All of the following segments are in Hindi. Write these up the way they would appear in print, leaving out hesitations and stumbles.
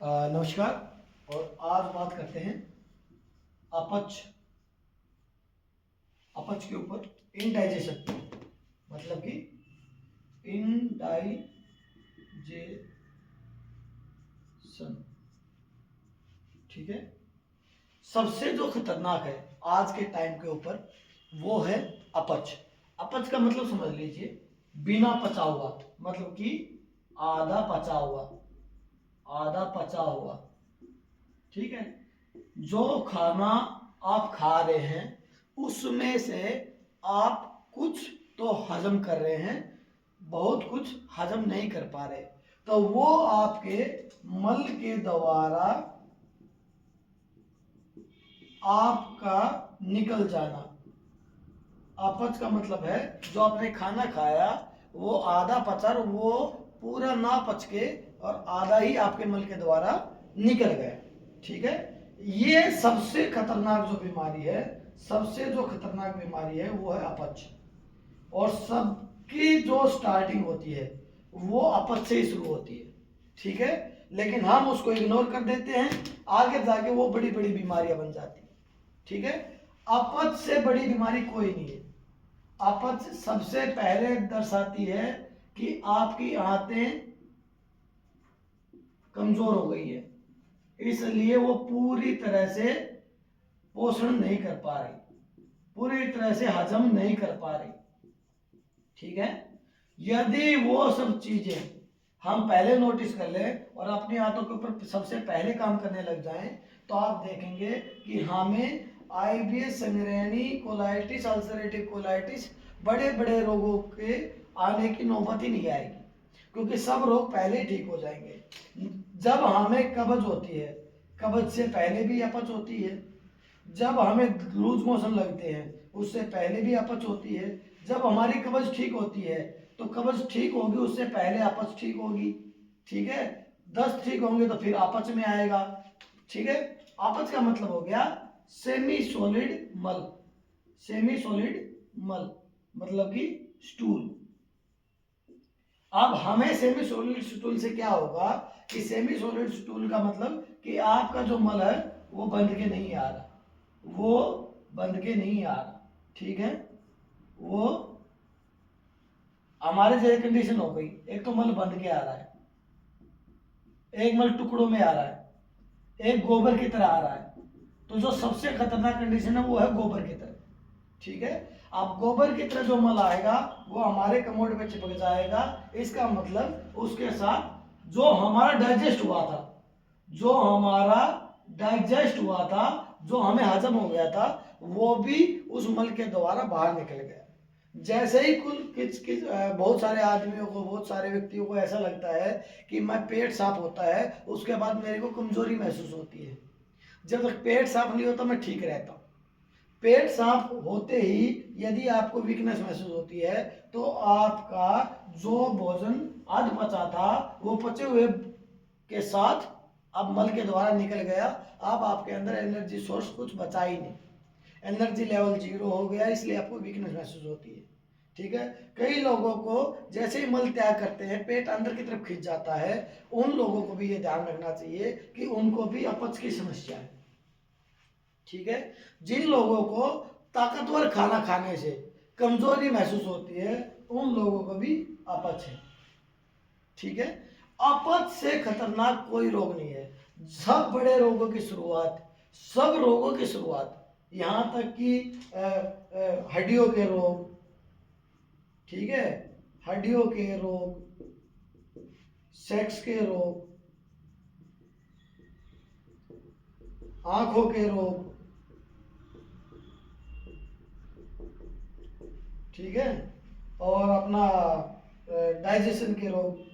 नमस्कार। और आज बात करते हैं अपच अपच के ऊपर। इनडाइजेशन मतलब कि इनडाइजेशन, ठीक है। सबसे जो खतरनाक है आज के टाइम के ऊपर वो है अपच। अपच का मतलब समझ लीजिए बिना पचा हुआ, मतलब कि आधा पचा हुआ, आधा पचा हुआ, ठीक है। जो खाना आप खा रहे हैं उसमें से आप कुछ तो हजम कर रहे हैं, बहुत कुछ हजम नहीं कर पा रहे, तो वो आपके मल के द्वारा आपका निकल जाना। अपच का मतलब है जो आपने खाना खाया वो आधा पचा और वो पूरा ना पच के और आधा ही आपके मल के द्वारा निकल गया, ठीक है। ये सबसे खतरनाक जो बीमारी है, सबसे जो खतरनाक बीमारी है वो है अपच। और सबकी जो स्टार्टिंग होती है वो अपच से ही शुरू होती है, ठीक है। लेकिन हम उसको इग्नोर कर देते हैं, आगे जाके वो बड़ी बड़ी बीमारियां बन जाती है, ठीक है। अपच से बड़ी बीमारी कोई नहीं है। अपच सबसे पहले दर्शाती है कि आपकी आंतें कमजोर हो गई है, इसलिए वो पूरी तरह से पोषण नहीं कर पा रही, पूरी तरह से हजम नहीं कर पा रही, ठीक है। यदि वो सब चीजें हम पहले नोटिस कर ले और अपनी आंतों के ऊपर सबसे पहले काम करने लग जाएं तो आप देखेंगे कि हमें आईबीएस, संगरेनी कोलाइटिस, अल्सरेटिव कोलाइटिस, बड़े बड़े रोगों के आने की नौबत ही नहीं आएगी, क्योंकि सब रोग पहले ही ठीक हो जाएंगे। जब हमें कब्ज होती है, कब्ज से पहले भी अपच होती है। जब हमें लूज मोशन लगते हैं उससे पहले भी अपच होती है। जब हमारी कब्ज ठीक होती है तो कब्ज ठीक होगी उससे पहले अपच ठीक होगी, ठीक है। दस्त ठीक होंगे तो फिर अपच में आएगा, ठीक है। अपच का मतलब हो गया सेमी सॉलिड मल, सेमी सॉलिड मल मतलब कि स्टूल। अब हमें सेमी सॉलिड स्टूल से क्या होगा कि सेमी सॉलिड स्टूल का मतलब कि आपका जो मल है वो बंध के नहीं आ रहा, वो बंध के नहीं आ रहा, ठीक है। वो हमारे जैसे कंडीशन हो गई, एक तो मल बंध के आ रहा है, एक मल टुकड़ों में आ रहा है, एक गोबर की तरह आ रहा है। तो जो सबसे खतरनाक कंडीशन है वो है गोबर की तरह, ठीक है। अब गोबर की तरह जो मल आएगा वो हमारे कमोड में चिपक जाएगा। इसका मतलब उसके साथ जो हमारा डाइजेस्ट हुआ था, जो हमारा डाइजेस्ट हुआ था, जो हमें हजम हो गया था, वो भी उस मल के द्वारा बाहर निकल गया। जैसे ही कुल बहुत सारे आदमियों को, बहुत सारे व्यक्तियों को ऐसा लगता है कि मैं पेट साफ होता है उसके बाद मेरे को कमजोरी महसूस होती है। जब तक पेट साफ नहीं होता मैं ठीक रहता हूँ। पेट साफ होते ही यदि आपको वीकनेस महसूस होती है तो आपका जो भोजन अध पचा था वो पचे हुए के साथ अब मल के द्वारा निकल गया। अब आपके अंदर एनर्जी सोर्स कुछ बचा ही नहीं, एनर्जी लेवल 0 हो गया, इसलिए आपको वीकनेस महसूस होती है, ठीक है। कई लोगों को जैसे ही मल त्याग करते हैं पेट अंदर की तरफ खिंच जाता है, उन लोगों को भी ये ध्यान रखना चाहिए कि उनको भी अपच की समस्या है, ठीक है। जिन लोगों को ताकतवर खाना खाने से कमजोरी महसूस होती है उन लोगों को भी अपच है, ठीक है। अपच से खतरनाक कोई रोग नहीं है। सब बड़े रोगों की शुरुआत, सब रोगों की शुरुआत, यहां तक कि हड्डियों के रोग, ठीक है, हड्डियों के रोग, सेक्स के रोग, आंखों के रोग, ठीक है, और अपना डाइजेशन के रोग,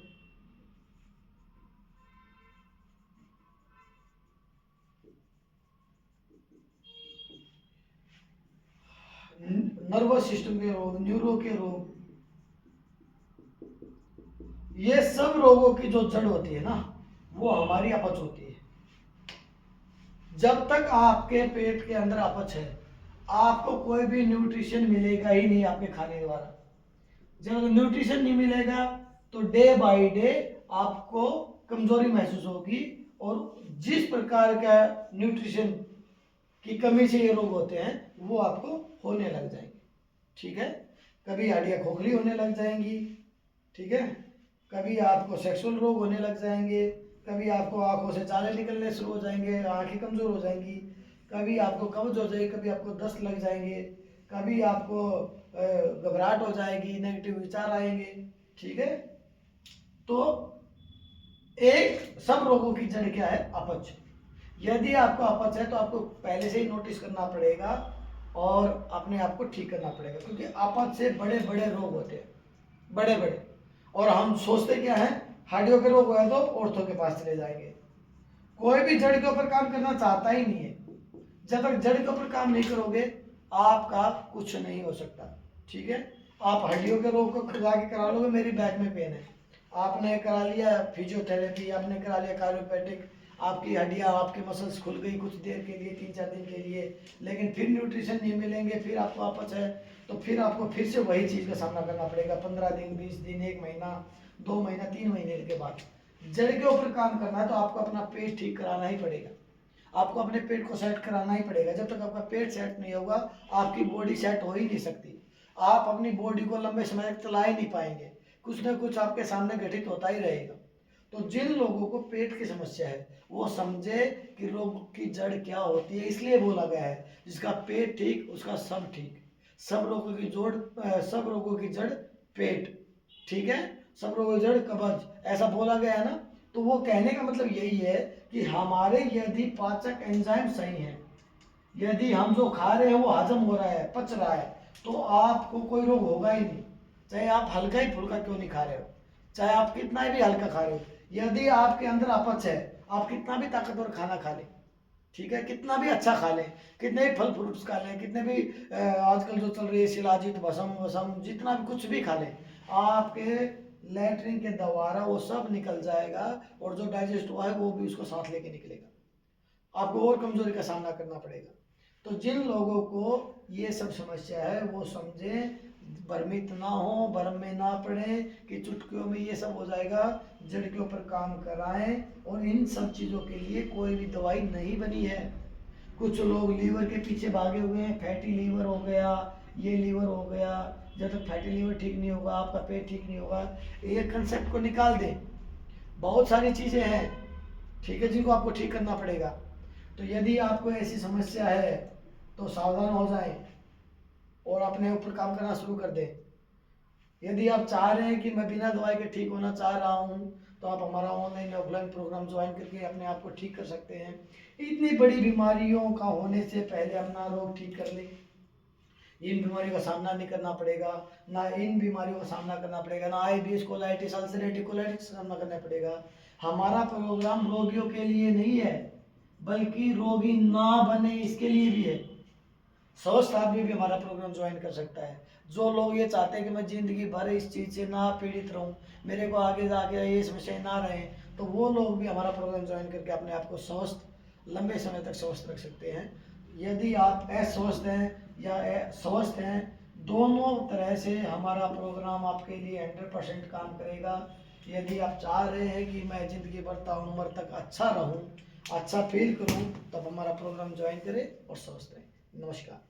नर्वस सिस्टम के रोग, न्यूरो के रोग, ये सब रोगों की जो जड़ होती है ना वो हमारी अपच होती है। जब तक आपके पेट के अंदर अपच है आपको कोई भी न्यूट्रिशन मिलेगा ही नहीं आपके खाने द्वारा। जब न्यूट्रिशन नहीं मिलेगा तो डे बाय डे आपको कमजोरी महसूस होगी, और जिस प्रकार का न्यूट्रिशन की कमी से ये रोग होते हैं वो आपको होने लग जाएंगे। ठीक है, कभी हड्डियाँ खोखली होने लग जाएंगी, ठीक है, कभी आपको सेक्सुअल रोग होने लग जाएंगे, कभी आपको आंखों से जाले निकलने शुरू हो जाएंगे, आंखें कमजोर हो जाएंगी, कभी आपको कब्ज हो जाएगी, कभी आपको दस्त लग जाएंगे, कभी आपको घबराहट हो जाएगी, नेगेटिव विचार आएंगे। ठीक है, तो एक सब रोगों की जड़ क्या है? अपच। यदि आपको अपच है तो आपको पहले से ही नोटिस करना पड़ेगा और अपने आप को ठीक करना पड़ेगा, क्योंकि अपच से बड़े बड़े रोग होते हैं, बड़े बड़े। और हम सोचते क्या है, हड्डियों के रोग हुआ है तो ऑर्थो के पास चले जाएंगे। कोई भी जड़ के ऊपर काम करना चाहता ही नहीं है। जब तक जड़ के ऊपर काम नहीं करोगे आपका कुछ नहीं हो सकता। ठीक है, आप हड्डियों के रोग को जाके करा लोगे, मेरी बैक में पेन है, आपने करा लिया फिजियोथेरेपी, आपने करा लिया कार्योपैथिक, आपकी हड्डियाँ आपके मसल्स खुल गई कुछ देर के लिए, 3-4 दिन के लिए, लेकिन फिर न्यूट्रिशन नहीं मिलेंगे, फिर आपको अपच है, तो फिर आपको फिर से वही चीज़ का सामना करना पड़ेगा 15 दिन, 20 दिन, 1 महीना, 2 महीना, 3 महीने के बाद। जड़ के ऊपर काम करना है तो आपको अपना पेट ठीक कराना ही पड़ेगा, आपको अपने पेट को सेट कराना ही पड़ेगा। जब तक आपका पेट सेट नहीं होगा आपकी बॉडी सेट हो ही नहीं सकती, आप अपनी बॉडी को लंबे समय तक चला ही नहीं पाएंगे, कुछ ना कुछ आपके सामने घटित होता ही रहेगा। तो जिन लोगों को पेट की समस्या है वो समझे कि रोग की जड़ क्या होती है, इसलिए बोला गया है जिसका पेट ठीक उसका सब ठीक। सब रोगों की सब रोगों की जड़ पेट। ठीक है, सब रोगों की जड़ कब्ज, ऐसा बोला गया है ना। तो वो कहने का मतलब यही है कि हमारे यदि पाचक एंजाइम सही है, यदि हम जो खा रहे हैं वो हजम हो रहा है, पच रहा है, तो आपको कोई रोग होगा ही नहीं, चाहे आप हल्का ही फुल्का क्यों नहीं खा रहे हो, चाहे आप कितना भी हल्का खा रहे हो। यदि आपके अंदर अपच है, आप कितना भी ताकतवर खाना खा लें, ठीक है, कितना भी अच्छा खा लें, कितने भी फल फ्रूट्स खा लें, कितने भी आजकल जो चल रही है शिलाजीत भसम वसम, जितना भी कुछ भी खा लें, आपके लेटरिन के द्वारा वो सब निकल जाएगा, और जो डाइजेस्ट हुआ है वो भी उसको साथ लेके निकलेगा, आपको और कमजोरी का सामना करना पड़ेगा। तो जिन लोगों को ये सब समस्या है वो समझें, भ्रमित ना हो, भ्रम में ना पड़े कि चुटकियों में ये सब हो जाएगा। जड़ के ऊपर काम कराएं, और इन सब चीज़ों के लिए कोई भी दवाई नहीं बनी है। कुछ लोग लीवर के पीछे भागे हुए हैं, फैटी लीवर हो गया, ये लीवर हो गया, जब तक फैटी लीवर ठीक नहीं होगा आपका पेट ठीक नहीं होगा। ये कंसेप्ट को निकाल दें, बहुत सारी चीज़ें हैं, ठीक है, जिनको आपको ठीक करना पड़ेगा। तो यदि आपको ऐसी समस्या है तो सावधान हो जाएं और अपने ऊपर काम करना शुरू कर दें। यदि आप चाह रहे हैं कि मैं बिना दवाई के ठीक होना चाह रहा हूं, तो आप हमारा ऑनलाइन ऑफलाइन प्रोग्राम ज्वाइन करके अपने आप को ठीक कर सकते हैं। इतनी बड़ी बीमारियों का होने से पहले अपना रोग ठीक कर लें, इन बीमारियों का सामना नहीं करना पड़ेगा, ना इन बीमारियों का सामना करना पड़ेगा, ना IBS कोलाइटिस अल्सरेटिव कोलाइटिस का सामना करना पड़ेगा। हमारा प्रोग्राम रोगियों के लिए नहीं है, बल्कि रोगी ना बने इसके लिए भी है। स्वस्थ आदमी भी हमारा प्रोग्राम ज्वाइन कर सकता है। जो लोग ये चाहते हैं कि मैं जिंदगी भर इस चीज़ से ना पीड़ित रहूं, मेरे को आगे जाके ये समस्याएं ना रहें, तो वो लोग भी हमारा प्रोग्राम ज्वाइन करके अपने आप को स्वस्थ, लंबे समय तक स्वस्थ रख सकते हैं। यदि आप अस्वस्थ हैं या स्वस्थ हैं, दोनों तरह से हमारा प्रोग्राम आपके लिए 100% काम करेगा। यदि आप चाह रहे हैं कि मैं ज़िंदगी भर ताउम्र तक अच्छा रहूं, अच्छा फील करूं, तब हमारा प्रोग्राम ज्वाइन करें और स्वस्थ रहें। नमस्कार।